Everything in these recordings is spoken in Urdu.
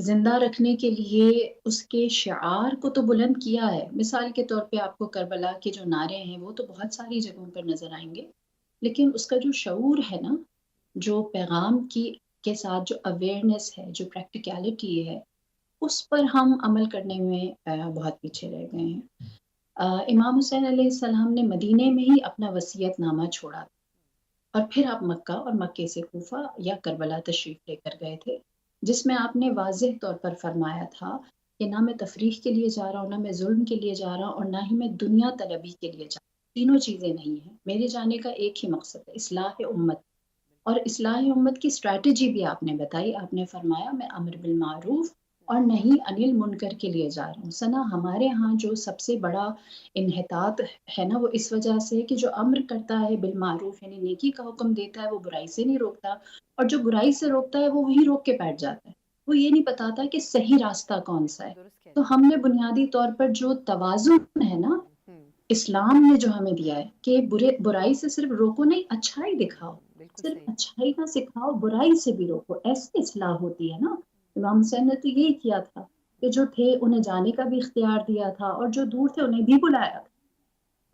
زندہ رکھنے کے لیے اس کے شعار کو تو بلند کیا ہے. مثال کے طور پہ آپ کو کربلا کے جو نعرے ہیں وہ تو بہت ساری جگہوں پر نظر آئیں گے، لیکن اس کا جو شعور ہے نا، جو پیغام کے ساتھ جو اویئرنیس ہے، جو پریکٹیکلٹی ہے، اس پر ہم عمل کرنے میں بہت پیچھے رہ گئے ہیں. امام حسین علیہ السلام نے مدینے میں ہی اپنا وصیت نامہ چھوڑا اور پھر آپ مکہ اور مکے سے کوفہ یا کربلا تشریف لے کر گئے تھے، جس میں آپ نے واضح طور پر فرمایا تھا کہ نہ میں تفریح کے لیے جا رہا ہوں، نہ میں ظلم کے لیے جا رہا ہوں، اور نہ ہی میں دنیا طلبی کے لیے جا رہا ہوں. تینوں چیزیں نہیں ہیں. میرے جانے کا ایک ہی مقصد ہے، اصلاح امت. اور اصلاح امت کی اسٹریٹجی بھی آپ نے بتائی. آپ نے فرمایا میں امر بالمعروف اور نہیں انل منکر کے لیے جا رہا ہوں. ثنا ہمارے ہاں جو سب سے بڑا انحطاط ہے نا، وہ اس وجہ سے کہ جو امر کرتا ہے بالمعروف یعنی نیکی کا حکم دیتا ہے، وہ برائی سے نہیں روکتا، اور جو برائی سے روکتا ہے وہ وہی روک کے بیٹھ جاتا ہے. وہ یہ نہیں بتاتا کہ صحیح راستہ کون سا ہے. درست کہہ تو رہی ہم نے بنیادی طور پر جو توازن ہے نا ہیں. اسلام نے جو ہمیں دیا ہے کہ برائی سے صرف روکو نہیں، اچھائی دکھاؤ. بالکل صرف صحیح. اچھائی نہ سکھاؤ، برائی سے بھی روکو. ایسی اصلاح ہوتی ہے نا. امام حسین نے تو یہی کیا تھا کہ جو تھے انہیں جانے کا بھی اختیار دیا تھا، اور جو دور تھے انہیں بھی بلایا تھا.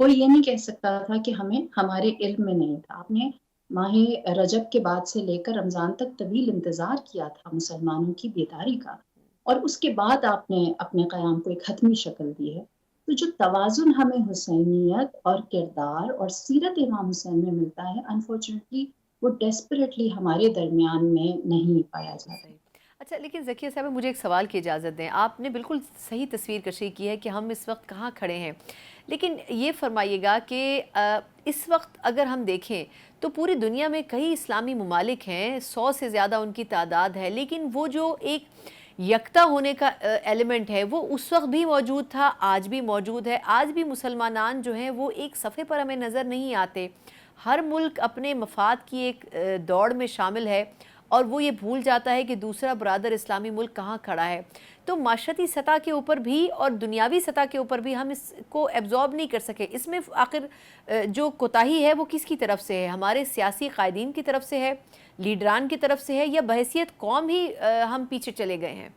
کوئی یہ نہیں کہہ سکتا تھا کہ ہمیں ہمارے علم میں نہیں تھا. آپ نے ماہ رجب کے بعد سے لے کر رمضان تک طویل انتظار کیا تھا مسلمانوں کی بیداری کا، اور اس کے بعد آپ نے اپنے قیام کو ایک حتمی شکل دی ہے. تو جو توازن ہمیں حسینیت اور کردار اور سیرت امام حسین میں ملتا ہے، انفارچونیٹلی وہ ڈیسپریٹلی ہمارے درمیان میں نہیں پایا بالکل جاتا. صحیح. اچھا لیکن ذکیہ صاحب مجھے ایک سوال کی اجازت دیں. آپ نے بالکل صحیح تصویر کشی کی ہے کہ ہم اس وقت کہاں کھڑے ہیں، لیکن یہ فرمائیے گا کہ اس وقت اگر ہم دیکھیں تو پوری دنیا میں کئی اسلامی ممالک ہیں، 100 سے زیادہ ان کی تعداد ہے، لیکن وہ جو ایک یکتا ہونے کا ایلیمنٹ ہے وہ اس وقت بھی موجود تھا، آج بھی موجود ہے. آج بھی مسلمانان جو ہیں وہ ایک صفحے پر ہمیں نظر نہیں آتے. ہر ملک اپنے مفاد کی ایک دوڑ میں شامل ہے، اور وہ یہ بھول جاتا ہے کہ دوسرا برادر اسلامی ملک کہاں کھڑا ہے. تو معاشرتی سطح کے اوپر بھی اور دنیاوی سطح کے اوپر بھی ہم اس کو ایبزارب نہیں کر سکے. اس میں آخر جو کوتاہی ہے وہ کس کی طرف سے ہے؟ ہمارے سیاسی قائدین کی طرف سے ہے، لیڈران کی طرف سے ہے، یا بحیثیت قوم ہی ہم پیچھے چلے گئے ہیں؟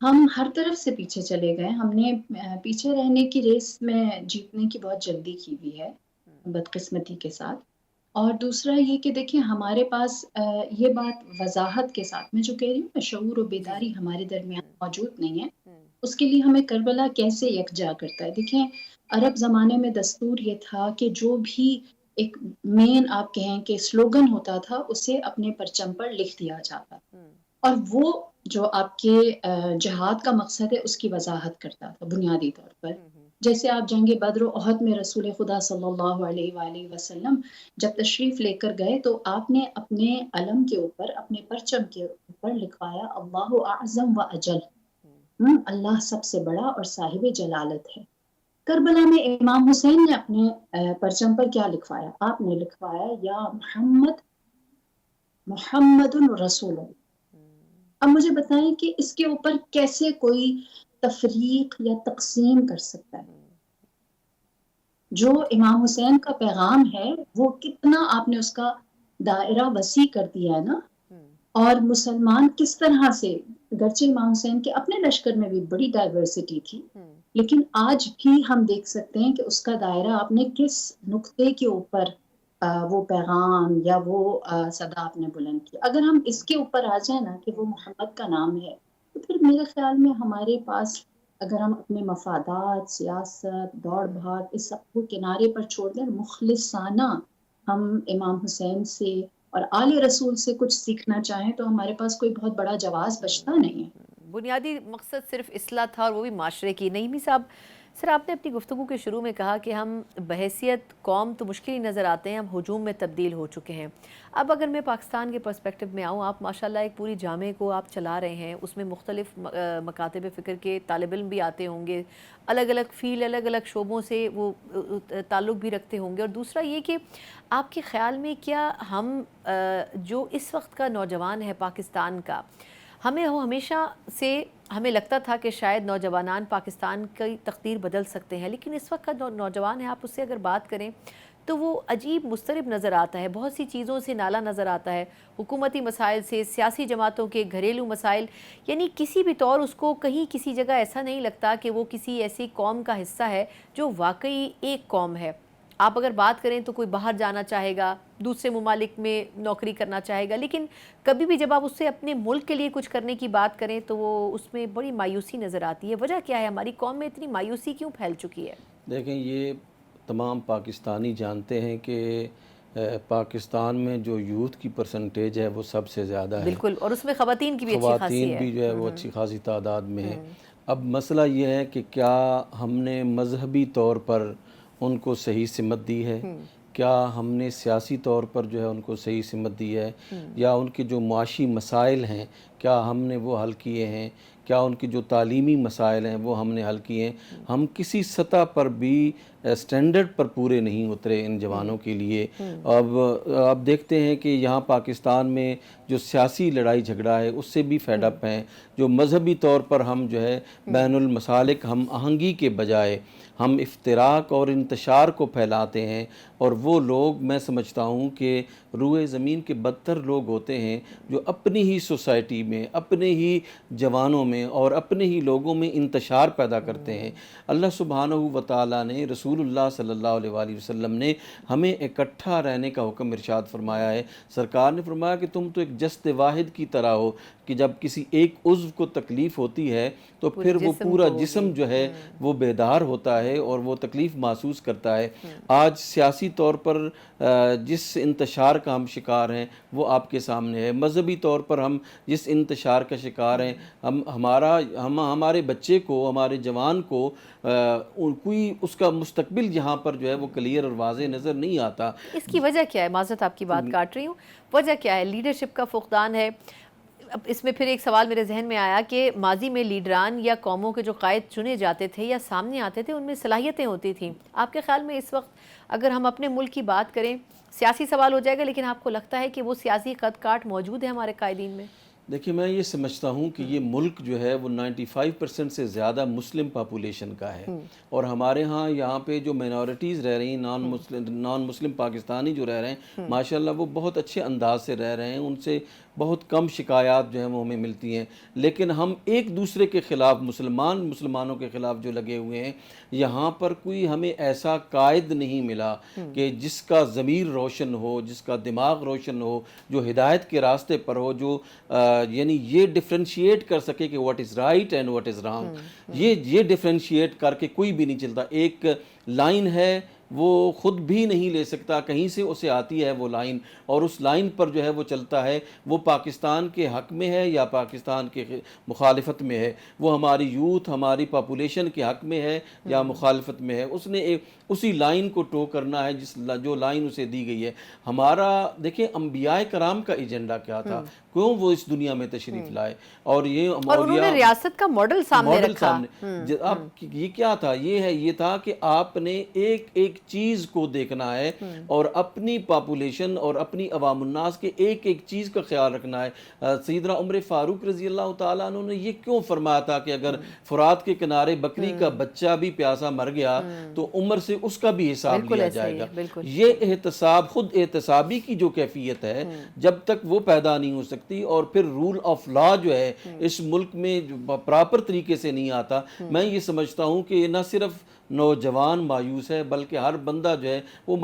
ہم ہر طرف سے پیچھے چلے گئے. ہم نے پیچھے رہنے کی ریس میں جیتنے کی بہت جلدی کی ہوئی ہے، بدقسمتی کے ساتھ. اور دوسرا یہ کہ دیکھیں ہمارے پاس یہ بات وضاحت کے ساتھ میں جو کہہ رہی ہوں، شعور و جی جی. بیداری ہمارے درمیان موجود نہیں ہے. اس کے لیے ہمیں کربلا کیسے یکجا کرتا ہے. دیکھیں عرب زمانے میں دستور یہ تھا کہ جو بھی ایک مین آپ کہیں کہ سلوگن ہوتا تھا اسے اپنے پرچم پر لکھ دیا جاتا، اور وہ جو آپ کے جہاد کا مقصد ہے اس کی وضاحت کرتا تھا بنیادی طور پر. جیسے آپ جنگ بدر و احد میں رسول خدا صلی اللہ علیہ وآلہ وسلم جب تشریف لے کر گئے تو آپ نے اپنے علم کے اوپر، اپنے پرچم کے اوپر لکھوایا اللہ اعظم و اجل، اللہ سب سے بڑا اور صاحب جلالت ہے. کربلا میں امام حسین نے اپنے پرچم پر کیا لکھوایا؟ آپ نے لکھوایا یا محمد محمد رسول اللہ. اب مجھے بتائیں کہ اس کے اوپر کیسے کوئی تفریق یا تقسیم کر سکتا ہے؟ جو امام حسین کا پیغام ہے وہ کتنا آپ نے اس کا دائرہ وسیع کر دیا ہے نا. اور مسلمان کس طرح سے، گرچہ امام حسین کے اپنے لشکر میں بھی بڑی ڈائیورسٹی تھی، لیکن آج بھی ہم دیکھ سکتے ہیں کہ اس کا دائرہ آپ نے کس نقطے کے اوپر وہ پیغام یا وہ صدا آپ نے بلند کی. اگر ہم اس کے اوپر آ جائیں نا کہ وہ محمد کا نام ہے، تو پھر میرے خیال میں ہمارے پاس اگر ہم اپنے مفادات، سیاست، دوڑ بھاگ اس سب کو کنارے پر چھوڑ دیں، مخلصانہ ہم امام حسین سے اور آل رسول سے کچھ سیکھنا چاہیں تو ہمارے پاس کوئی بہت بڑا جواز بچتا نہیں ہے. بنیادی مقصد صرف اصلاح تھا، اور وہ بھی معاشرے کی. نعیمی صاحب، سر آپ نے اپنی گفتگو کے شروع میں کہا کہ ہم بحیثیت قوم تو مشکل ہی نظر آتے ہیں، ہم ہجوم میں تبدیل ہو چکے ہیں. اب اگر میں پاکستان کے پرسپیکٹو میں آؤں، آپ ماشاءاللہ ایک پوری جامعے کو آپ چلا رہے ہیں، اس میں مختلف مکاتب فکر کے طالب علم بھی آتے ہوں گے، الگ الگ فیلڈ، الگ الگ شعبوں سے وہ تعلق بھی رکھتے ہوں گے. اور دوسرا یہ کہ آپ کے خیال میں کیا ہم جو اس وقت کا نوجوان ہے پاکستان کا، ہمیشہ سے ہمیں لگتا تھا کہ شاید نوجوانان پاکستان کی تقدیر بدل سکتے ہیں، لیکن اس وقت کا جو نوجوان ہے آپ اس سے اگر بات کریں تو وہ عجیب مضطرب نظر آتا ہے، بہت سی چیزوں سے نالا نظر آتا ہے، حکومتی مسائل سے، سیاسی جماعتوں کے گھریلو مسائل، یعنی کسی بھی طور اس کو کہیں کسی جگہ ایسا نہیں لگتا کہ وہ کسی ایسی قوم کا حصہ ہے جو واقعی ایک قوم ہے۔ آپ اگر بات کریں تو کوئی باہر جانا چاہے گا، دوسرے ممالک میں نوکری کرنا چاہے گا، لیکن کبھی بھی جب آپ اس سے اپنے ملک کے لیے کچھ کرنے کی بات کریں تو وہ اس میں بڑی مایوسی نظر آتی ہے۔ وجہ کیا ہے؟ ہماری قوم میں اتنی مایوسی کیوں پھیل چکی ہے؟ دیکھیں، یہ تمام پاکستانی جانتے ہیں کہ پاکستان میں جو یوتھ کی پرسنٹیج ہے وہ سب سے زیادہ ہے، بالکل، اور اس میں خواتین کی بھی اچھی خاصی خواتین ہے۔ بھی جو ہے وہ اچھی خاصی تعداد میں ہے۔ اب مسئلہ یہ ہے کہ کیا ہم نے مذہبی طور پر ان کو صحیح سمت دی ہے، کیا ہم نے سیاسی طور پر جو ہے ان کو صحیح سمت دی ہے، یا ان کے جو معاشی مسائل ہیں کیا ہم نے وہ حل کیے ہیں، کیا ان کی جو تعلیمی مسائل ہیں وہ ہم نے حل کیے ہیں؟ ہم کسی سطح پر بھی سٹینڈرڈ پر پورے نہیں اترے ان جوانوں کے لیے۔ اب دیکھتے ہیں کہ یہاں پاکستان میں جو سیاسی لڑائی جھگڑا ہے اس سے بھی فیڈ اپ ہیں، جو مذہبی طور پر ہم جو ہے بین المسالک ہم آہنگی کے بجائے ہم افتراق اور انتشار کو پھیلاتے ہیں، اور وہ لوگ میں سمجھتا ہوں کہ روئے زمین کے بدتر لوگ ہوتے ہیں جو اپنی ہی سوسائٹی میں، اپنے ہی جوانوں میں اور اپنے ہی لوگوں میں انتشار پیدا کرتے ہیں۔ اللہ سبحانہ و تعالیٰ نے، رسول اللہ صلی اللہ علیہ وآلہ وسلم نے ہمیں اکٹھا رہنے کا حکم ارشاد فرمایا ہے۔ سرکار نے فرمایا کہ تم تو ایک جسد واحد کی طرح ہو، کہ جب کسی ایک عضو کو تکلیف ہوتی ہے تو پھر وہ پورا جسم جو ہے وہ بیدار ہوتا ہے اور وہ تکلیف محسوس کرتا ہے۔ آج سیاسی طور پر جس انتشار کا ہم شکار ہیں وہ آپ کے سامنے ہے، مذہبی طور پر ہم جس انتشار کا شکار ہیں، ہمارے بچے کو، ہمارے جوان کو کوئی اس کا مستقبل یہاں پر جو ہے وہ کلیئر اور واضح نظر نہیں آتا۔ اس کی وجہ کیا ہے؟ معذرت آپ کی بات کاٹ رہی ہوں، وجہ کیا ہے؟ لیڈرشپ کا فقدان ہے۔ اب اس میں پھر ایک سوال میرے ذہن میں آیا کہ ماضی میں لیڈران یا قوموں کے جو قائد چنے جاتے تھے یا سامنے آتے تھے ان میں صلاحیتیں ہوتی تھیں۔ آپ کے خیال میں اس وقت اگر ہم اپنے ملک کی بات کریں، سیاسی سوال ہو جائے گا، لیکن آپ کو لگتا ہے کہ وہ سیاسی قد کاٹ موجود ہے ہمارے قائدین میں؟ دیکھیں، میں یہ سمجھتا ہوں کہ یہ ملک جو ہے وہ 95% سے زیادہ مسلم پاپولیشن کا ہے، اور ہمارے ہاں یہاں پہ جو مینورٹیز رہ رہی ہیں، نان مسلم پاکستانی جو رہ رہے ہیں، ماشاءاللہ وہ بہت اچھے انداز سے رہ رہے ہیں، ان سے بہت کم شکایات جو ہیں وہ ہمیں ملتی ہیں، لیکن ہم ایک دوسرے کے خلاف، مسلمانوں کے خلاف جو لگے ہوئے ہیں، یہاں پر کوئی ہمیں ایسا قائد نہیں ملا کہ جس کا ضمیر روشن ہو، جس کا دماغ روشن ہو، جو ہدایت کے راستے پر ہو، جو یعنی یہ ڈفرینشیٹ کر سکے کہ what is right and what is wrong. یہ ڈفرینشیٹ کر کے کوئی بھی نہیں چلتا۔ ایک لائن ہے، وہ خود بھی نہیں لے سکتا، کہیں سے اسے آتی ہے وہ لائن، اور اس لائن پر جو ہے وہ چلتا ہے، وہ پاکستان کے حق میں ہے یا پاکستان کے مخالفت میں ہے، وہ ہماری یوتھ، ہماری پاپولیشن کے حق میں ہے یا مخالفت میں ہے، اس نے اسی لائن کو ٹو کرنا ہے جو لائن اسے دی گئی ہے۔ ہمارا دیکھیں انبیاء کرام کا ایجنڈا کیا تھا، کیوں وہ اس دنیا میں تشریف لائے، اور انہوں نے ریاست کا ماڈل سامنے رکھا۔ اب یہ کیا تھا؟ یہ تھا کہ آپ نے ایک ایک چیز کو دیکھنا ہے اور اپنی پاپولیشن اور اپنی عوام الناس کے ایک ایک چیز کا خیال رکھنا ہے۔ سیدنا عمر فاروق رضی اللہ تعالیٰ عنہ نے یہ کیوں فرمایا تھا کہ اگر فرات کے کنارے بکری کا بچہ بھی پیاسا مر گیا تو عمر سے اس کا بھی حساب لیا جائے گا۔ یہ احتساب، خود احتسابی کی جو کیفیت ہے، جب تک وہ پیدا نہیں ہو سکتی اور پھر رول آف لا جو ہے اس ملک میں پراپر طریقے سے نہیں آتا، میں یہ سمجھتا ہوں کہ نہ صرف نوجوان مایوس ہے بلکہ ہر بندہ جو ہے وہ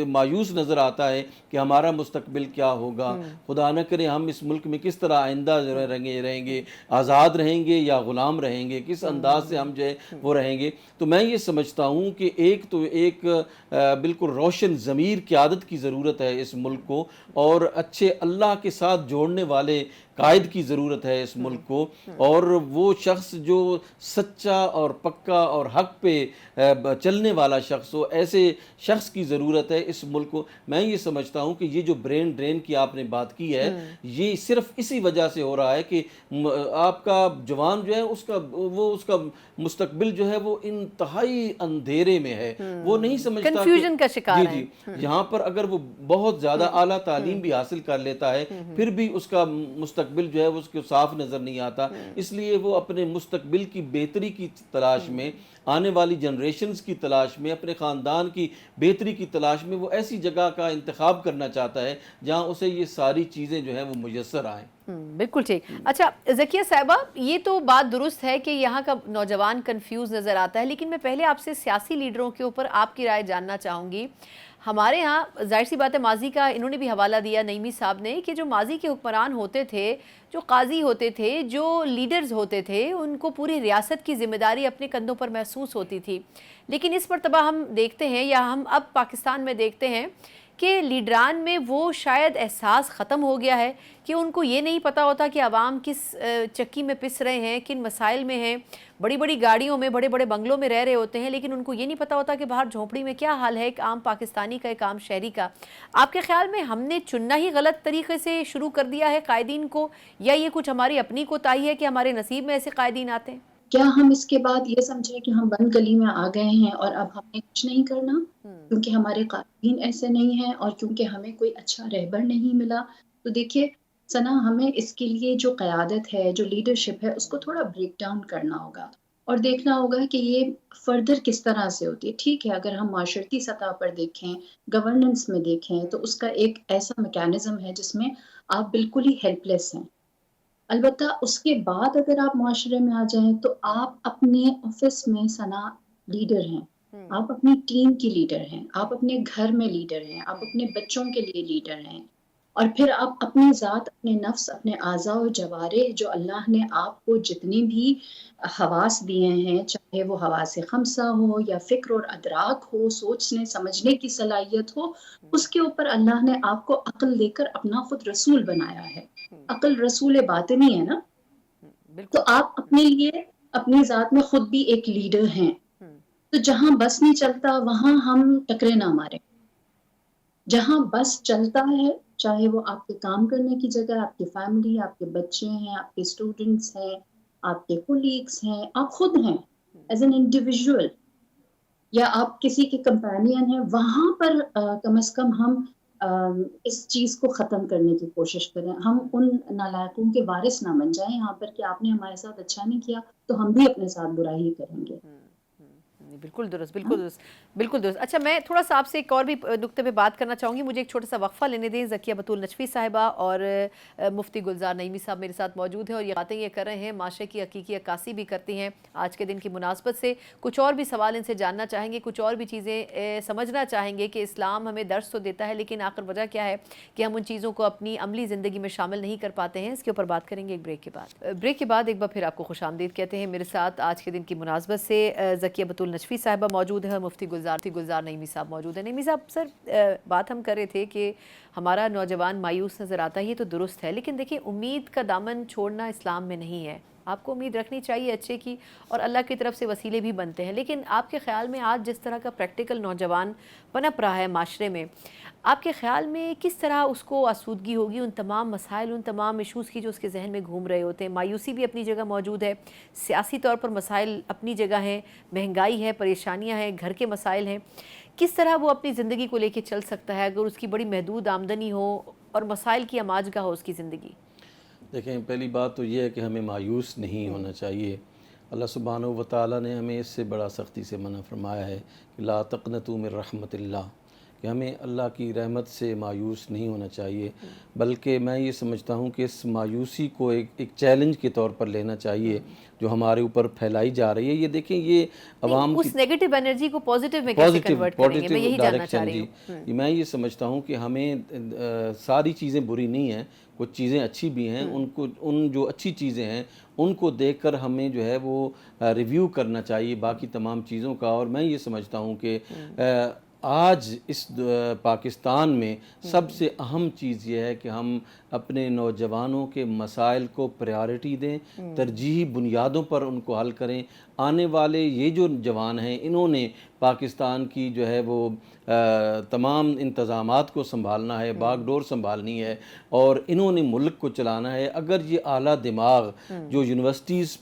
مایوس نظر آتا ہے کہ ہمارا مستقبل کیا ہوگا، خدا نہ کرے ہم اس ملک میں کس طرح آئندہ رہیں گے، آزاد رہیں گے یا غلام رہیں گے، کس انداز سے ہم جو ہے وہ رہیں گے۔ تو میں یہ سمجھتا ہوں کہ ایک بالکل روشن ضمیر قیادت کی ضرورت ہے اس ملک کو، اور اچھے اللہ کے ساتھ جوڑنے والے قائد کی ضرورت ہے اس ملک کو، اور وہ شخص جو سچا اور پکا اور حق پہ چلنے والا شخص ہو، ایسے شخص کی ضرورت ہے اس ملک کو۔ میں یہ سمجھتا ہوں کہ یہ جو برین ڈرین کی آپ نے بات کی ہے، یہ صرف اسی وجہ سے ہو رہا ہے کہ آپ کا جوان جو ہے اس کا مستقبل جو ہے وہ انتہائی اندھیرے میں ہے، وہ نہیں سمجھتا، کنفیوژن کا شکار ہے۔ یہاں پر اگر وہ بہت زیادہ اعلیٰ تعلیم بھی حاصل کر لیتا ہے، پھر بھی اس کا مستقبل مستقبل جو ہے وہ اس کو صاف نظر نہیں آتا، اس لیے وہ اپنے مستقبل کی بہتری کی تلاش میں، آنے والی جنریشنز کی تلاش میں، اپنے خاندان کی بہتری کی تلاش میں وہ ایسی جگہ کا انتخاب کرنا چاہتا ہے جہاں اسے یہ ساری چیزیں جو ہیں وہ میسر آئیں۔ بالکل ٹھیک۔ اچھا ذکیہ صاحبہ، یہ تو بات درست ہے کہ یہاں کا نوجوان کنفیوز نظر آتا ہے، لیکن میں پہلے آپ سے سیاسی لیڈروں کے اوپر آپ کی رائے جاننا چاہوں گی۔ ہمارے ہاں ظاہر سی بات ہے، ماضی کا انہوں نے بھی حوالہ دیا نعیمی صاحب نے، کہ جو ماضی کے حکمران ہوتے تھے، جو قاضی ہوتے تھے، جو لیڈرز ہوتے تھے، ان کو پوری ریاست کی ذمہ داری اپنے کندھوں پر محسوس ہوتی تھی۔ لیکن اس مرتبہ ہم دیکھتے ہیں، یا ہم اب پاکستان میں دیکھتے ہیں کہ لیڈران میں وہ شاید احساس ختم ہو گیا ہے کہ ان کو یہ نہیں پتہ ہوتا کہ عوام کس چکی میں پس رہے ہیں، کن مسائل میں ہیں۔ بڑی بڑی گاڑیوں میں، بڑے بڑے بنگلوں میں رہ رہے ہوتے ہیں، لیکن ان کو یہ نہیں پتہ ہوتا کہ باہر جھونپڑی میں کیا حال ہے ایک عام پاکستانی کا، ایک عام شہری کا۔ آپ کے خیال میں ہم نے چننا ہی غلط طریقے سے شروع کر دیا ہے قائدین کو، یا یہ کچھ ہماری اپنی کوتاہی ہے کہ ہمارے نصیب میں ایسے قائدین آتے ہیں؟ کیا ہم اس کے بعد یہ سمجھیں کہ ہم بند گلی میں آ گئے ہیں اور اب ہم نے کچھ نہیں کرنا کیونکہ ہمارے قائدین ایسے نہیں ہیں اور کیونکہ ہمیں کوئی اچھا رہبر نہیں ملا؟ تو دیکھیے ثنا، ہمیں اس کے لیے جو قیادت ہے، جو لیڈرشپ ہے، اس کو تھوڑا بریک ڈاؤن کرنا ہوگا اور دیکھنا ہوگا کہ یہ فردر کس طرح سے ہوتی ہے۔ ٹھیک ہے، اگر ہم معاشرتی سطح پر دیکھیں، گورننس میں دیکھیں، تو اس کا ایک ایسا میکانزم ہے جس میں آپ بالکل ہی ہیلپ لیس ہیں۔ البتہ اس کے بعد اگر آپ معاشرے میں آ جائیں تو آپ اپنے آفس میں ثنا لیڈر ہیں، آپ اپنی ٹیم کی لیڈر ہیں، آپ اپنے گھر میں لیڈر ہیں، آپ اپنے بچوں کے لیے لیڈر ہیں، اور پھر آپ اپنی ذات، اپنے نفس، اپنے اعضاء و جوارح جو اللہ نے آپ کو جتنی بھی حواس دیے ہیں، چاہے وہ حواس خمسہ ہو یا فکر اور ادراک ہو، سوچنے سمجھنے کی صلاحیت ہو، اس کے اوپر اللہ نے آپ کو عقل دے کر اپنا خود رسول بنایا ہے۔ عقل رسول باطنی ہے نا، تو آپ اپنے لیے اپنی ذات میں خود بھی ایک لیڈر ہیں۔ تو جہاں بس نہیں چلتا وہاں ہم ٹکرے نہ ماریں۔ جہاں بس چلتا ہے، چاہے وہ آپ کے کام کرنے کی جگہ، آپ کی فیملی، آپ کے بچے ہیں، آپ کے اسٹوڈنٹس ہیں، آپ کے کولیگس ہیں، آپ خود ہیں ایز این انڈیویژول، یا آپ کسی کے کمپینین ہیں، وہاں پر کم از کم ہم اس چیز کو ختم کرنے کی کوشش کریں۔ ہم ان نالائقوں کے وارث نہ بن جائیں یہاں پر کہ آپ نے ہمارے ساتھ اچھا نہیں کیا تو ہم بھی اپنے ساتھ برا ہی کریں گے۔ بالکل درست، بالکل درست، بالکل درست۔ اچھا میں تھوڑا سا آپ سے ایک اور بھی نقطے پہ بات کرنا چاہوں گی، مجھے ایک چھوٹا سا وقفہ لینے دیں۔ ذکیہ بطول نجفی صاحبہ اور مفتی گلزار نعیمی صاحب میرے ساتھ موجود ہیں اور یہ باتیں یہ کر رہے ہیں، معاشرے کی حقیقی عکاسی بھی کرتی ہیں آج کے دن کی مناسبت سے۔ کچھ اور بھی سوال ان سے جاننا چاہیں گے، کچھ اور بھی چیزیں سمجھنا چاہیں گے کہ اسلام ہمیں درس تو دیتا ہے، لیکن آخر وجہ کیا ہے کہ ہم ان چیزوں کو اپنی عملی زندگی میں شامل نہیں کر پاتے ہیں۔ اس کے اوپر بات کریں گے ایک بریک کے بعد۔ بریک کے بعد ایک بار پھر آپ کو خوش آمدید کہتے ہیں۔ میرے ساتھ آج کے دن کی مناسبت سے ذکیہ بطول نجفی صاحبہ موجود ہے اور مفتی گلزار نعیمی صاحب موجود ہیں۔ نعیمی صاحب، سر بات ہم کر رہے تھے کہ ہمارا نوجوان مایوس نظر آتا ہے، یہ تو درست ہے، لیکن دیکھیں امید کا دامن چھوڑنا اسلام میں نہیں ہے۔ آپ کو امید رکھنی چاہیے اچھے کی، اور اللہ کی طرف سے وسیلے بھی بنتے ہیں، لیکن آپ کے خیال میں آج جس طرح کا پریکٹیکل نوجوان پنپ رہا ہے معاشرے میں، آپ کے خیال میں کس طرح اس کو آسودگی ہوگی ان تمام مسائل، ان تمام ایشوز کی جو اس کے ذہن میں گھوم رہے ہوتے ہیں؟ مایوسی بھی اپنی جگہ موجود ہے، سیاسی طور پر مسائل اپنی جگہ ہیں، مہنگائی ہے، پریشانیاں ہیں، گھر کے مسائل ہیں۔ کس طرح وہ اپنی زندگی کو لے کے چل سکتا ہے اگر اس کی بڑی محدود آمدنی ہو اور مسائل کی اماج کا ہو اس کی زندگی؟ دیکھیں، پہلی بات تو یہ ہے کہ ہمیں مایوس نہیں ہونا چاہیے۔ اللہ سبحانہ و تعالیٰ نے ہمیں اس سے بڑا سختی سے منع فرمایا ہے کہ لا تقنطوا من رحمت اللہ، کہ ہمیں اللہ کی رحمت سے مایوس نہیں ہونا چاہیے، بلکہ میں یہ سمجھتا ہوں کہ اس مایوسی کو ایک چیلنج کے طور پر لینا چاہیے جو ہمارے اوپر پھیلائی جا رہی ہے۔ یہ دیکھیں، یہ عوام کی اس نیگیٹو انرجی کو پوزیٹو میں کیسے کنورٹ کریں گے، میں یہی جاننا چاہ رہی ہوں۔ میں یہ سمجھتا ہوں کہ ہمیں ساری چیزیں بری نہیں ہیں، کچھ چیزیں اچھی بھی ہیں، ان جو اچھی چیزیں ہیں ان کو دیکھ کر ہمیں جو ہے وہ ریویو کرنا چاہیے باقی تمام چیزوں کا۔ اور میں یہ سمجھتا ہوں کہ آج اس پاکستان میں سب سے اہم چیز یہ ہے کہ ہم اپنے نوجوانوں کے مسائل کو پریارٹی دیں، ترجیحی بنیادوں پر ان کو حل کریں۔ آنے والے یہ جو جوان ہیں انہوں نے پاکستان کی جو ہے وہ تمام انتظامات کو سنبھالنا ہے، باغ ڈور سنبھالنی ہے، اور انہوں نے ملک کو چلانا ہے۔ اگر یہ اعلیٰ دماغ جو یونیورسٹیز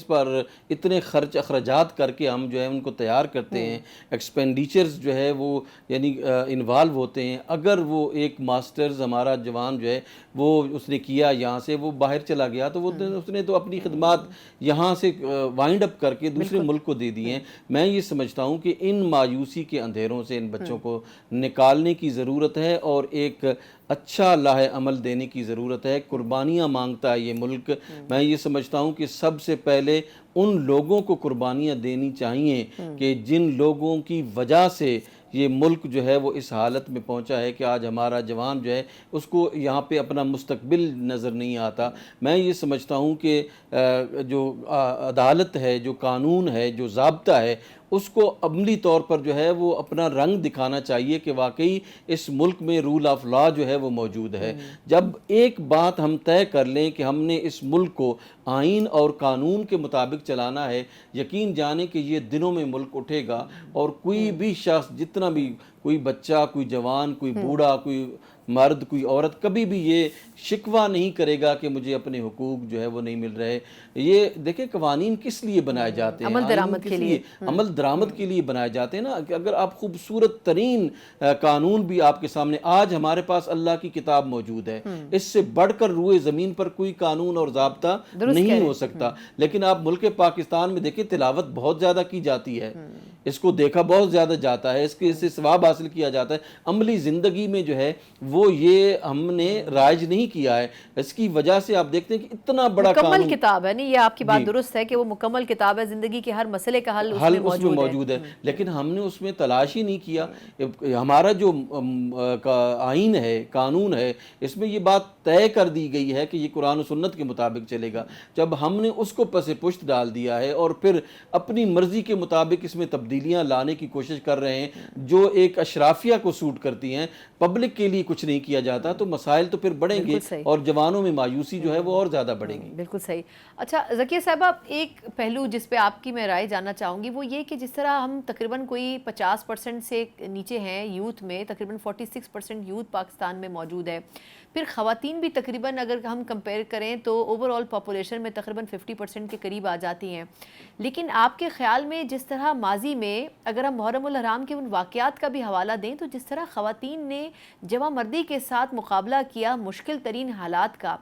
پر اتنے اخراجات کر کے ہم جو ہے ان کو تیار کرتے ہیں، ایکسپینڈیچرز جو ہے وہ یعنی انوالو ہوتے ہیں، اگر وہ ایک ماسٹرز ہمارا جوان جو ہے وہ اس نے کیا یہاں سے، وہ باہر چلا گیا تو وہ اس نے تو اپنی خدمات یہاں سے وائنڈ اپ کر کے دوسرے ملک کو دے دی ہیں۔ میں یہ سمجھتا ہوں کہ ان مایوسی کے اندھیروں سے ان بچوں کو نکالنے کی ضرورت ہے اور ایک اچھا لاہ عمل دینے کی ضرورت ہے۔ قربانیاں مانگتا ہے یہ ملک۔ میں یہ سمجھتا ہوں کہ سب سے پہلے ان لوگوں کو قربانیاں دینی چاہیے کہ جن لوگوں کی وجہ سے یہ ملک جو ہے وہ اس حالت میں پہنچا ہے کہ آج ہمارا جوان جو ہے اس کو یہاں پہ اپنا مستقبل نظر نہیں آتا۔ میں یہ سمجھتا ہوں کہ جو عدالت ہے، جو قانون ہے، جو ضابطہ ہے، اس کو عملی طور پر جو ہے وہ اپنا رنگ دکھانا چاہیے کہ واقعی اس ملک میں رول آف لا جو ہے وہ موجود ہے۔ جب ایک بات ہم طے کر لیں کہ ہم نے اس ملک کو آئین اور قانون کے مطابق چلانا ہے، یقین جانے کہ یہ دنوں میں ملک اٹھے گا، اور کوئی بھی شخص، جتنا بھی کوئی بچہ، کوئی جوان، کوئی بوڑھا، کوئی مرد، کوئی عورت، کبھی بھی یہ شکوہ نہیں کرے گا کہ مجھے اپنے حقوق جو ہے وہ نہیں مل رہے۔ یہ دیکھیں قوانین کس لیے بنائے جاتے ہیں؟ عمل درآمد کے لیے، عمل درآمد کے لیے بنائے جاتے ہیں نا۔ کہ اگر آپ خوبصورت ترین قانون بھی آپ کے سامنے، آج ہمارے پاس اللہ کی کتاب موجود ہے، اس سے بڑھ کر روئے زمین پر کوئی قانون اور ضابطہ نہیں ہو سکتا، لیکن آپ ملک پاکستان میں دیکھیں تلاوت بہت زیادہ کی جاتی ہے، اس کو دیکھا بہت زیادہ جاتا ہے، اس سے ثواب حاصل کیا جاتا ہے۔ عملی زندگی میں جو ہے وہ یہ ہم نے رائج نہیں کیا ہے۔ اس کی وجہ سے آپ دیکھتے ہیں کہ اتنا بڑا مکمل کتاب ہے، نہیں یہ آپ کی بات درست ہے کہ وہ مکمل کتاب ہے، زندگی کے ہر مسئلے کا حل اس میں موجود ہے، لیکن ہم نے اس میں تلاش ہی نہیں کیا۔ ہمارا جو آئین ہے، قانون ہے، اس میں یہ بات طے کر دی گئی ہے کہ یہ قرآن و سنت کے مطابق چلے گا۔ جب ہم نے اس کو پس پشت ڈال دیا ہے اور پھر اپنی مرضی کے مطابق اس میں تبدیلیاں لانے کی کوشش کر رہے ہیں جو ایک اشرافیہ کو سوٹ کرتی ہیں، پبلک کے لیے کچھ نہیں کیا جاتا، تو مسائل تو پھر بڑھیں گے اور جوانوں میں مایوسی جو ہے وہ اور زیادہ بڑھے گی۔ بالکل صحیح۔ اچھا ذکیہ صاحبہ، ایک پہلو جس پہ آپ کی میں رائے جاننا چاہوں گی وہ یہ کہ جس طرح ہم تقریباً کوئی 50% سے نیچے ہیں یوتھ میں، تقریباً 46% یوتھ پاکستان میں موجود ہے، پھر خواتین بھی تقریباً اگر ہم کمپیئر کریں تو اوور آل پاپولیشن میں تقریباً 50% کے قریب آ جاتی ہیں، لیکن آپ کے خیال میں جس طرح ماضی میں اگر ہم محرم الحرام کے ان واقعات کا بھی حوالہ دیں تو جس طرح خواتین نے جواں مردی کے ساتھ مقابلہ کیا مشکل ترین حالات کا،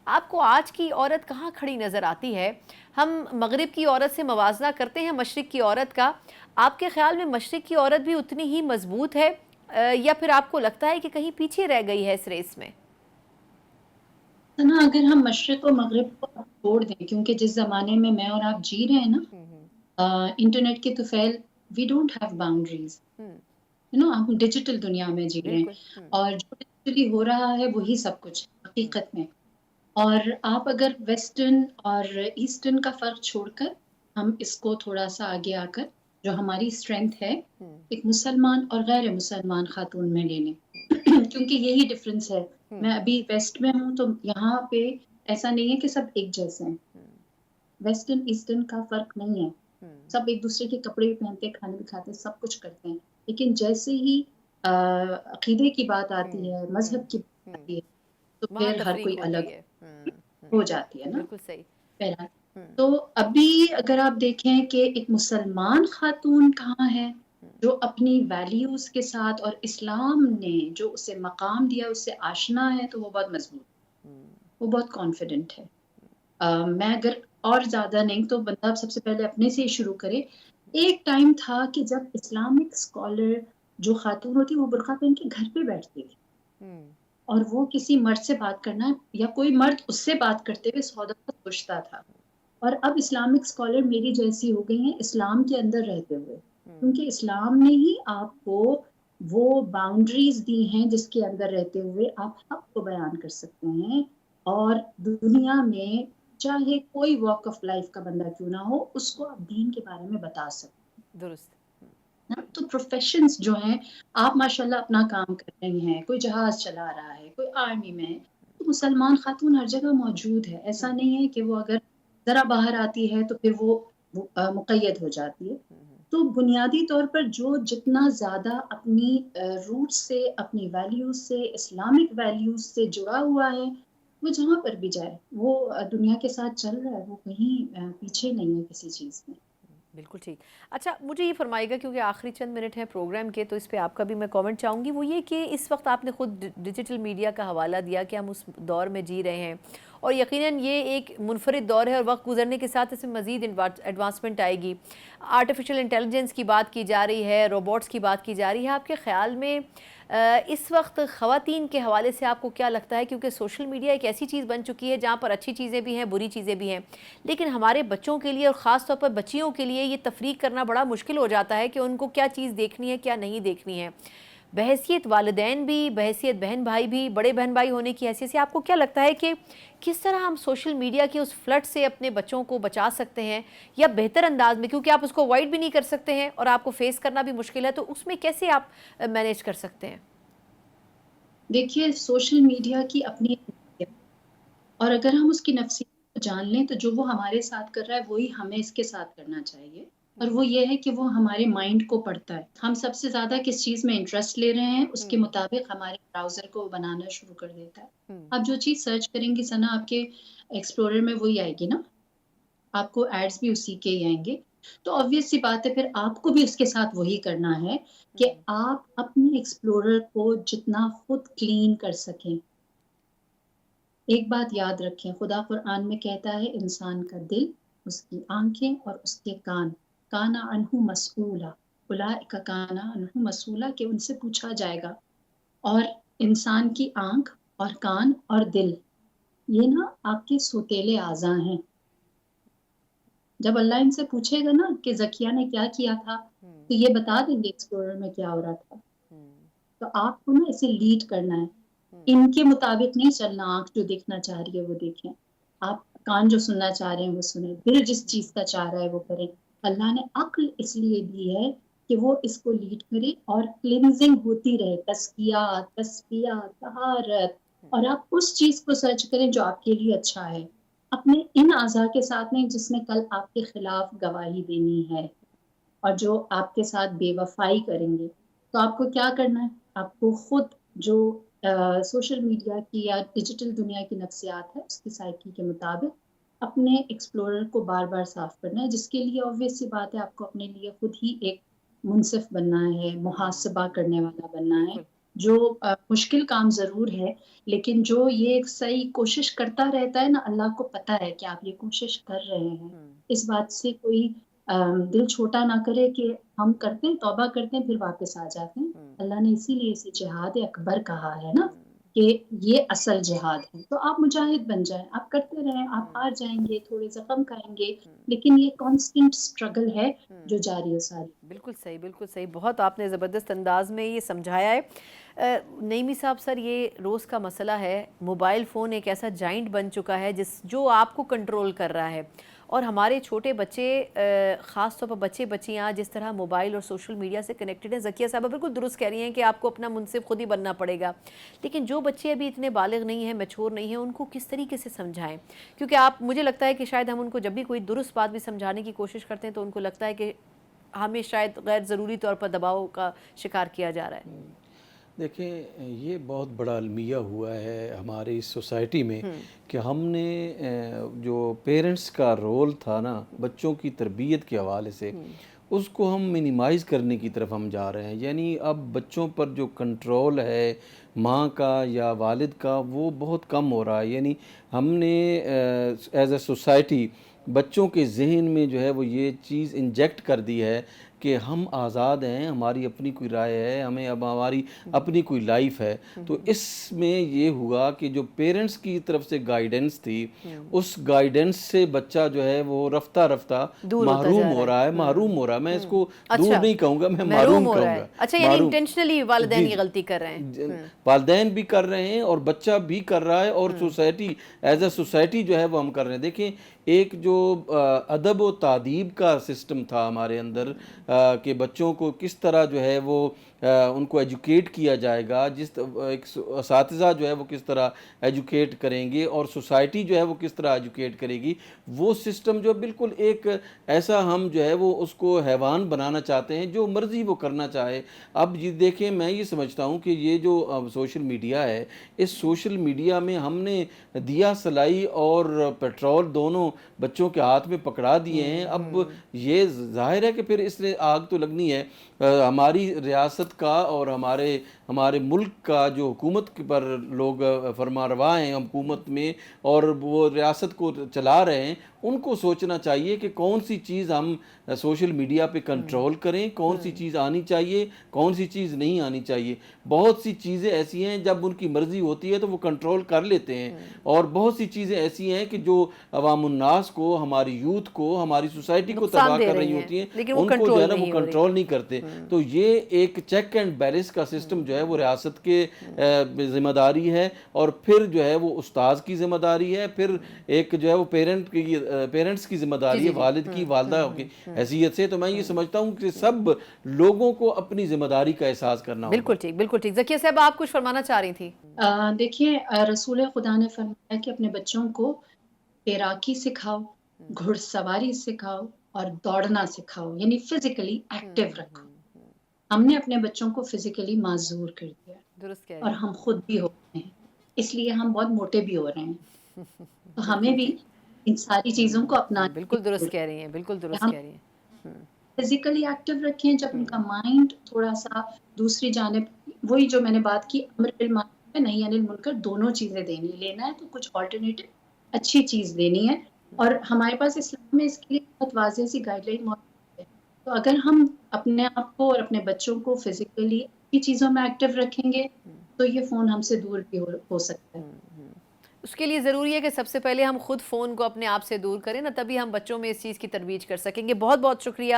آپ کو آج کی عورت کہاں کھڑی نظر آتی ہے؟ ہم مغرب کی عورت سے موازنہ کرتے ہیں مشرق کی عورت کا، آپ کے خیال میں مشرق کی عورت بھی اتنی ہی مضبوط ہے یا پھر آپ کو لگتا ہے کہ کہیں پیچھے رہ گئی ہے اس ریس میں؟ اگر ہم مشرق و مغرب کو چھوڑ دیں، کیونکہ جس زمانے میں میں اور آپ جی رہے ہیں نا، انٹرنیٹ کے طفیل، وی ڈونٹ ہیو باؤنڈریز، ہم ڈیجیٹل دنیا میں جی رہے ہیں، اور جو ڈیجیٹلی ہو رہا ہے وہی سب کچھ حقیقت میں۔ اور آپ اگر ویسٹرن اور ایسٹرن کا فرق چھوڑ کر ہم اس کو تھوڑا سا آگے آ کر جو ہماری اسٹرینتھ ہے ایک مسلمان اور غیر مسلمان خاتون میں لے لیں، کیونکہ یہی ڈفرینس ہے۔ میں ابھی ویسٹ میں ہوں تو یہاں پہ ایسا نہیں ہے کہ سب ایک جیسے ہیں، ویسٹرن ایسٹرن کا فرق نہیں ہے، سب ایک دوسرے کے کپڑے بھی پہنتے، کھانے بھی کھاتے، سب کچھ کرتے ہیں، لیکن جیسے ہی عقیدے کی بات آتی ہے، مذہب کی بات آتی ہے تو پھر ہر کوئی الگ ہو جاتی ہے نا۔ بالکل صحیح۔ بہرحال تو ابھی اگر آپ دیکھیں کہ ایک مسلمان خاتون کہاں ہے جو اپنی ویلیوز کے ساتھ اور اسلام نے جو اسے مقام دیا اس سے آشنا ہے، تو وہ بہت مضبوط، وہ بہت کانفیڈنٹ ہے۔ میں اگر اور زیادہ نہیں تو بندہ سب سے پہلے اپنے سے ہی شروع کرے۔ ایک ٹائم تھا کہ جب اسلامک اسکالر جو خاتون ہوتی وہ برقع پہن کے گھر پہ بیٹھتی تھی اور وہ کسی مرد سے بات کرنا یا کوئی مرد اس سے بات کرتے ہوئے 100 دفعہ سوچتا تھا، اور اب اسلامک اسکالر میری جیسی ہو گئی ہیں اسلام کے اندر رہتے ہوئے، کیونکہ اسلام نے ہی آپ کو وہ باؤنڈریز دی ہیں جس کے اندر رہتے ہوئے آپ حق کو بیان کر سکتے ہیں، اور دنیا میں چاہے کوئی واک آف لائف کا بندہ کیوں نہ ہو اس کو آپ دین کے بارے میں بتا سکتے ہیں۔ درست۔ تو پروفیشنز جو ہیں، آپ ماشاءاللہ اپنا کام کر رہی ہیں، کوئی جہاز چلا رہا ہے، کوئی آرمی میں ہے، تو مسلمان خاتون ہر جگہ موجود ہے۔ ایسا نہیں ہے کہ وہ اگر ذرا باہر آتی ہے تو پھر وہ مقید ہو جاتی ہے. تو بنیادی طور پر جو جتنا زیادہ اپنی روٹ سے، اپنی ویلیوز سے، اسلامک ویلیوز سے جڑا ہوا ہے، وہ جہاں پر بھی جائے، وہ دنیا کے ساتھ چل رہا ہے، وہ کہیں پیچھے نہیں ہے کسی چیز میں. بالکل ٹھیک. اچھا مجھے یہ فرمائے گا، کیونکہ آخری چند منٹ ہیں پروگرام کے، تو اس پہ آپ کا بھی میں کامنٹ چاہوں گی. وہ یہ کہ اس وقت آپ نے خود ڈیجیٹل میڈیا کا حوالہ دیا کہ ہم اس دور میں جی رہے ہیں، اور یقیناً یہ ایک منفرد دور ہے، اور وقت گزرنے کے ساتھ اس میں مزید ایڈوانسمنٹ آئے گی. آرٹیفیشل انٹیلیجنس کی بات کی جا رہی ہے، روبوٹس کی بات کی جا رہی ہے. آپ کے خیال میں اس وقت خواتین کے حوالے سے آپ کو کیا لگتا ہے؟ کیونکہ سوشل میڈیا ایک ایسی چیز بن چکی ہے جہاں پر اچھی چیزیں بھی ہیں، بری چیزیں بھی ہیں، لیکن ہمارے بچوں کے لیے اور خاص طور پر بچیوں کے لیے یہ تفریق کرنا بڑا مشکل ہو جاتا ہے کہ ان کو کیا چیز دیکھنی ہے، کیا نہیں دیکھنی ہے. بحیثیت والدین بھی، بحیثیت بہن بھائی بھی، بڑے بہن بھائی ہونے کی حیثیت سے آپ کو کیا لگتا ہے کہ کس طرح ہم سوشل میڈیا کے اس فلڈ سے اپنے بچوں کو بچا سکتے ہیں، یا بہتر انداز میں، کیونکہ آپ اس کو اوائڈ بھی نہیں کر سکتے ہیں اور آپ کو فیس کرنا بھی مشکل ہے، تو اس میں کیسے آپ مینیج کر سکتے ہیں؟ دیکھیے سوشل میڈیا کی اپنی نفسیات، اور اگر ہم اس کی نفسیات کو جان لیں تو جو وہ ہمارے ساتھ کر رہا ہے وہی ہمیں اس کے ساتھ کرنا چاہیے. اور وہ یہ ہے کہ وہ ہمارے مائنڈ کو پڑھتا ہے. ہم سب سے زیادہ کس چیز میں انٹرسٹ لے رہے ہیں، اس کے مطابق ہمارے براؤزر کو بنانا شروع کر دیتا ہے. آپ جو چیز سرچ کریں گی ثنا، آپ کے ایکسپلورر میں وہی آئے گی نا، آپ کو ایڈز بھی اسی کے ہی آئیں گے. تو آبویس سی بات ہے پھر آپ کو بھی اس کے ساتھ وہی کرنا ہے کہ آپ اپنے ایکسپلورر کو جتنا خود کلین کر سکیں. ایک بات یاد رکھیں، خدا قرآن میں کہتا ہے انسان کا دل، اس کی آنکھیں اور اس کے کان، کانا عنہ مسئولا، اولئک کانا عنہ مسئولا، کہ ان سے پوچھا جائے گا. اور انسان کی آنکھ اور کان اور دل، یہ نا آپ کے سوتیلے اعضاء ہیں. جب اللہ ان سے پوچھے گا نا کہ زکیہ نے کیا کیا تھا، تو یہ بتا دیں گے ایکسپلورر میں کیا ہو رہا تھا. تو آپ کو نا اسے لیڈ کرنا ہے، ان کے مطابق نہیں چلنا. آنکھ جو دیکھنا چاہ رہی ہے وہ دیکھیں، آپ کان جو سننا چاہ رہے ہیں وہ سنیں، دل جس چیز کا چاہ رہا ہے وہ کریں. اللہ نے عقل اس لیے دی ہے کہ وہ اس کو لیڈ کرے اور کلینزنگ ہوتی رہے، تزکیہ، تصفیہ، طہارت. اور آپ اس چیز کو سرچ کریں جو آپ کے لیے اچھا ہے، اپنے ان اعضاء کے ساتھ نہیں جس نے کل آپ کے خلاف گواہی دینی ہے اور جو آپ کے ساتھ بے وفائی کریں گے. تو آپ کو کیا کرنا ہے؟ آپ کو خود جو سوشل میڈیا کی یا ڈیجیٹل دنیا کی نفسیات ہے اس کی سائیکی کے مطابق اپنے ایکسپلورر کو بار بار صاف کرنا ہے، جس کے لیے obvious سی بات ہے آپ کو اپنے لیے خود ہی ایک منصف بننا ہے، محاسبہ کرنے والا بننا ہے. جو مشکل کام ضرور ہے، لیکن جو یہ صحیح کوشش کرتا رہتا ہے نا، اللہ کو پتہ ہے کہ آپ یہ کوشش کر رہے ہیں. اس بات سے کوئی دل چھوٹا نہ کرے کہ ہم کرتے ہیں، توبہ کرتے ہیں، پھر واپس آ جاتے ہیں. اللہ نے اسی لیے اسے جہاد اکبر کہا ہے نا، کہ یہ اصل جہاد ہے. تو آپ مجاہد بن جائیں، آپ کرتے رہیں، آپ ہار جائیں گے، تھوڑے زخم کھائیں گے، لیکن یہ کانسٹنٹ سٹرگل ہے جو جاری و ساری. بالکل صحیح، بالکل صحیح. بہت آپ نے زبردست انداز میں یہ سمجھایا ہے. نعیمی صاحب، سر یہ روز کا مسئلہ ہے، موبائل فون ایک ایسا جائنٹ بن چکا ہے جو آپ کو کنٹرول کر رہا ہے، اور ہمارے چھوٹے بچے، خاص طور پر بچے بچیاں جس طرح موبائل اور سوشل میڈیا سے کنیکٹڈ ہیں. ذکیہ صاحبہ بالکل درست کہہ رہی ہیں کہ آپ کو اپنا منصف خود ہی بننا پڑے گا، لیکن جو بچے ابھی اتنے بالغ نہیں ہیں، میچور نہیں ہیں، ان کو کس طریقے سے سمجھائیں؟ کیونکہ آپ، مجھے لگتا ہے کہ شاید ہم ان کو جب بھی کوئی درست بات بھی سمجھانے کی کوشش کرتے ہیں تو ان کو لگتا ہے کہ ہمیں شاید غیر ضروری طور پر دباؤ کا شکار کیا جا رہا ہے. دیکھیں یہ بہت بڑا المیہ ہوا ہے ہماری اس سوسائٹی میں کہ ہم نے جو پیرنٹس کا رول تھا نا بچوں کی تربیت کے حوالے سے، اس کو ہم منیمائز کرنے کی طرف ہم جا رہے ہیں. یعنی اب بچوں پر جو کنٹرول ہے ماں کا یا والد کا وہ بہت کم ہو رہا ہے. یعنی ہم نے ایز اے سوسائٹی بچوں کے ذہن میں جو ہے وہ یہ چیز انجیکٹ کر دی ہے کہ ہم آزاد ہیں، ہماری اپنی کوئی رائے ہے، ہمیں اب ہماری اپنی کوئی لائف ہے. تو اس میں یہ ہوا کہ جو پیرنٹس کی طرف سے گائیڈنس تھی، اس گائیڈنس سے بچہ جو ہے وہ رفتہ رفتہ محروم ہو رہا ہے. میں اس کو دور نہیں کہوں گا، میں محروم کہوں گا. اچھا، یعنی انٹینشنلی والدین یہ غلطی کر رہے ہیں. والدین بھی کر رہے ہیں اور بچہ بھی کر رہا ہے، اور سوسائٹی ایز اے سوسائٹی جو ہے وہ ہم کر رہے ہیں. دیکھیں ایک جو ادب و تادیب کا سسٹم تھا ہمارے اندر کہ بچوں کو کس طرح جو ہے وہ ان کو ایجوکیٹ کیا جائے گا، ایک اساتذہ جو ہے وہ کس طرح ایجوکیٹ کریں گے اور سوسائٹی جو ہے وہ کس طرح ایجوکیٹ کرے گی، وہ سسٹم جو بالکل ایک ایسا ہم جو ہے وہ اس کو حیوان بنانا چاہتے ہیں جو مرضی وہ کرنا چاہے۔ اب یہ دیکھیں، میں یہ سمجھتا ہوں کہ یہ جو سوشل میڈیا ہے، اس سوشل میڈیا میں ہم نے دیا سلائی اور پیٹرول دونوں بچوں کے ہاتھ میں پکڑا دیے ہیں۔ اب یہ ظاہر ہے کہ پھر اس نے آگ تو لگنی ہے۔ ہماری ریاست کا اور ہمارے ملک کا جو حکومت پر لوگ فرما روا ہیں حکومت میں اور وہ ریاست کو چلا رہے ہیں، ان کو سوچنا چاہیے کہ کون سی چیز ہم سوشل میڈیا پہ کنٹرول کریں، کون سی چیز آنی چاہیے، کون سی چیز نہیں آنی چاہیے۔ بہت سی چیزیں ایسی ہیں جب ان کی مرضی ہوتی ہے تو وہ کنٹرول کر لیتے ہیں، اور بہت سی چیزیں ایسی ہیں کہ جو عوام الناس کو، ہماری یوتھ کو، ہماری سوسائٹی کو تباہ کر رہی ہوتی ہیں، ان کو جو ہے نا وہ کنٹرول نہیں کرتے۔ تو یہ ایک چیک اینڈ بیلنس کا سسٹم جو ہے وہ ریاست کے ذمہ داری ہے، اور پھر جو ہے وہ استاذ کی ذمہ داری ہے، پھر ایک جو ہے وہ پیرنٹس کی ذمہ داری ہے، والد کی، والدہ کی حیثیت سے۔ تو میں یہ سمجھتا ہوں کہ سب لوگوں کو اپنی ذمہ داری کا احساس کرنا ہوگا۔ بالکل ٹھیک، بالکل ٹھیک۔ ذکیہ صاحب، آپ کچھ فرمانا چاہ رہی تھی؟ دیکھیے، رسول خدا نے فرمایا کہ اپنے بچوں کو تیراکی سکھاؤ، گھڑ سواری سکھاؤ اور دوڑنا سکھاؤ، یعنی فزیکلی ایکٹیو رکھو۔ ہم نے اپنے بچوں کو فزیکلی معذور کر دیا، درست کہہ اور ہم خود بھی ہو رہے ہیں، اس لیے ہم بہت موٹے بھی ہو رہے ہیں۔ تو ہمیں بھی ان ساری چیزوں کو اپنانا، بالکل درست کہہ رہی ہیں، بالکل درست کہہ رہی ہیں۔ فزیکلی ایکٹیو رکھیں، جب ان کا مائنڈ تھوڑا سا دوسری جانب، وہی جو میں نے بات کی، امر بالمعروف نہی عن المنکر، دونوں چیزیں دینی، لینا ہے تو کچھ آلٹرنیٹو اچھی چیز دینی ہے، اور ہمارے پاس اسلام میں اس کے لیے بہت واضح سی گائیڈ لائن موجود ہے۔ تو اگر ہم اپنے آپ کو اور اپنے بچوں کو فزیکلی اچھی چیزوں میں ایکٹیو رکھیں گے تو یہ فون ہم سے دور بھی ہو سکتا ہے۔ اس کے لیے ضروری ہے کہ سب سے پہلے ہم خود فون کو اپنے آپ سے دور کریں نا، تبھی ہم بچوں میں اس چیز کی ترویج کر سکیں گے۔ بہت بہت شکریہ،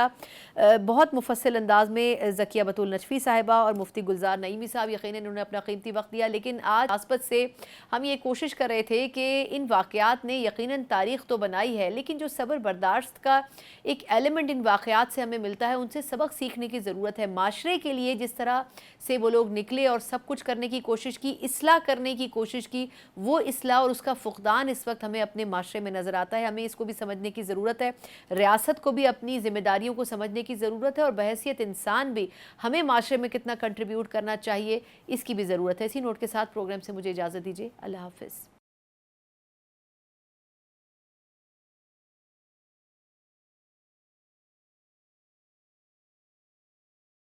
بہت مفصل انداز میں ذکیہ بتول نجفی صاحبہ اور مفتی گلزار نعیمی صاحب، یقیناً انہوں نے اپنا قیمتی وقت دیا، لیکن آج مناسبت سے ہم یہ کوشش کر رہے تھے کہ ان واقعات نے یقیناً تاریخ تو بنائی ہے، لیکن جو صبر برداشت کا ایک ایلیمنٹ ان واقعات سے ہمیں ملتا ہے، ان سے سبق سیکھنے کی ضرورت ہے۔ معاشرے کے لیے جس طرح سے وہ لوگ نکلے اور سب کچھ کرنے کی کوشش کی، اصلاح کرنے کی کوشش کی، وہ اصلاح اور اس کا فقدان اس وقت ہمیں اپنے معاشرے میں نظر آتا ہے۔ ہمیں اس کو بھی سمجھنے کی ضرورت ہے، ریاست کو بھی اپنی ذمہ داریوں کو سمجھنے کی ضرورت ہے، اور بحیثیت انسان بھی ہمیں معاشرے میں کتنا کنٹریبیوٹ کرنا چاہیے، اس کی بھی ضرورت ہے۔ اسی نوٹ کے ساتھ پروگرام سے مجھے اجازت دیجیے، اللہ حافظ۔